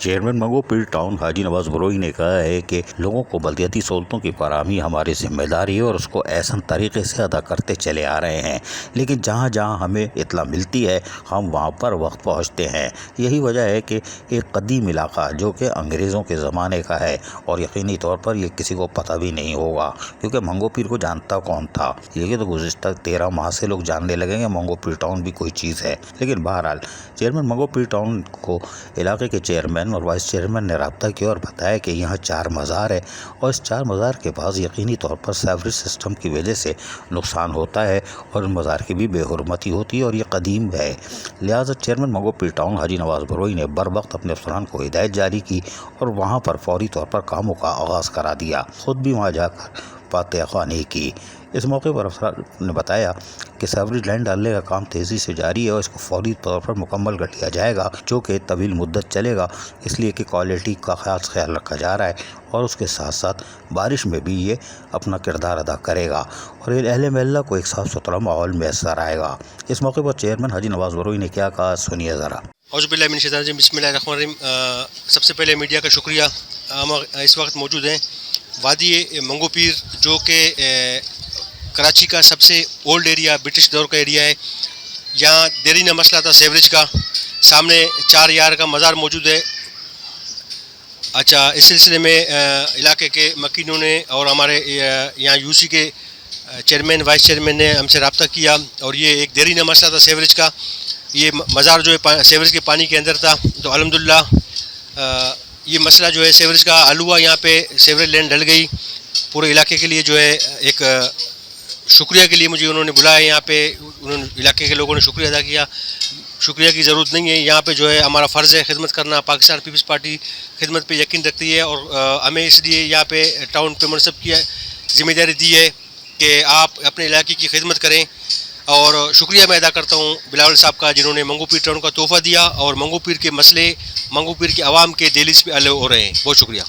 Chairman منگو پیر town حاجی نواز بروئی نے کہا ہے کہ لوگوں کو بلدیاتی سہولتوں کی فراہمی ہماری ذمہ داری ہے اور اس کو احسن طریقے سے ادا کرتے چلے آ رہے ہیں، لیکن جہاں جہاں ہمیں اطلاع ملتی ہے ہم وہاں پر وقت پہنچتے ہیں۔ یہی وجہ ہے کہ ایک قدیم علاقہ جو کہ انگریزوں کے زمانے کا ہے اور یقینی طور پر یہ کسی کو پتہ بھی نہیں ہوگا، کیونکہ منگو پیر کو جانتا کون تھا؟ یہ تو گزشتہ 13 ماہ سے لوگ جاننے لگیں گے منگو پیر ٹاؤن بھی کوئی چیز ہے۔ لیکن بہرحال چیئرمین منگو پیر ٹاؤن کو علاقے کے چیئرمین اور وائس چیئرمین نے رابطہ کیا اور بتایا کہ یہاں 4 مزار ہے اور اس 4 مزار کے پاس یقینی طور پر سیوریج سسٹم کی وجہ سے نقصان ہوتا ہے اور ان مزار کی بھی بے حرمتی ہوتی ہے اور یہ قدیم ہے۔ لہٰذا چیئرمین منگو پیر ٹاؤن حاجی نواز بروئی نے بر وقت اپنے افسران کو ہدایت جاری کی اور وہاں پر فوری طور پر کاموں کا آغاز کرا دیا، خود بھی وہاں جا کر فاتحہ خوانی کی۔ اس موقع پر افسران نے بتایا کہ سیوریج لائن ڈالنے کا کام تیزی سے جاری ہے اور اس کو فوری طور پر مکمل کر لیا جائے گا، جو کہ طویل مدت چلے گا، اس لیے کہ کوالٹی کا خیال رکھا جا رہا ہے اور اس کے ساتھ ساتھ بارش میں بھی یہ اپنا کردار ادا کرے گا اور اہل محلہ کو ایک صاف ستھرا ماحول میسر آئے گا۔ اس موقع پر چیئرمین حاجی نواز بروئی نے کیا کہا، سنیے ذرا۔ اعوذ باللہ من الشیطان الرجیم، بسم اللہ الرحمن الرحیم۔ سب سے پہلے میڈیا کا شکریہ۔ ہم اس وقت موجود ہیں وادی منگو پیر، جو کہ کراچی کا سب سے اولڈ ایریا، برٹش دور کا ایریا ہے۔ یہاں دیرینہ مسئلہ تھا سیوریج کا۔ سامنے 4 یار کا مزار موجود ہے۔ اچھا، اس سلسلے میں علاقے کے مکینوں نے اور ہمارے یہاں یو سی کے چیئرمین وائس چیئرمین نے ہم سے رابطہ کیا اور یہ ایک دیرینہ مسئلہ تھا سیوریج کا۔ یہ مزار جو ہے سیوریج کے پانی کے اندر تھا، تو الحمدللہ یہ مسئلہ جو ہے سیوریج کا حل ہوا۔ یہاں پہ سیوریج لائن ڈل گئی۔ پورے علاقے کے لیے جو ہے ایک شکریہ کے لیے مجھے انہوں نے بلایا یہاں پہ، انہوں نے علاقے کے لوگوں نے شکریہ ادا کیا۔ شکریہ کی ضرورت نہیں ہے، یہاں پہ جو ہے ہمارا فرض ہے خدمت کرنا۔ پاکستان پیپلز پارٹی خدمت پہ یقین رکھتی ہے اور ہمیں اس لیے یہاں پہ ٹاؤن پہ منصب کی ذمہ داری دی ہے کہ آپ اپنے علاقے کی خدمت کریں، اور شکریہ میں ادا کرتا ہوں بلاول صاحب کا، جنہوں نے منگو پیر ٹاؤن کا تحفہ دیا اور منگو پیر کے مسئلے منگو پیر کے عوام کے دہلیز پہ حل ہو رہے ہیں۔ بہت شکریہ۔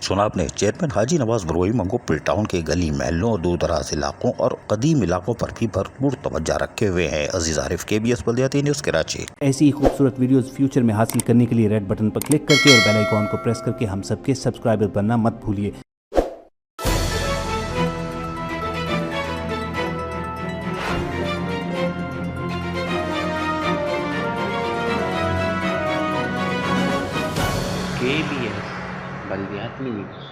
سنا آپ نے چیئرمین حاجی نواز بروئی منگو پیر ٹاؤن کے گلی محلوں اور دور دراز علاقوں اور قدیم علاقوں پر بھی بھرپور توجہ رکھے ہوئے ہیں۔ عزیز عارف، KBS بلدیاتی نیوز، کراچی۔ ایسی ہی خوبصورت ویڈیوز فیوچر میں حاصل کرنے کے لیے ریڈ بٹن پر کلک کر کے اور بیل آئیکن کو پریس کر کے ہم سب کے سبسکرائبر بننا مت بھولیے۔ KBS بلدیاتی نیوز۔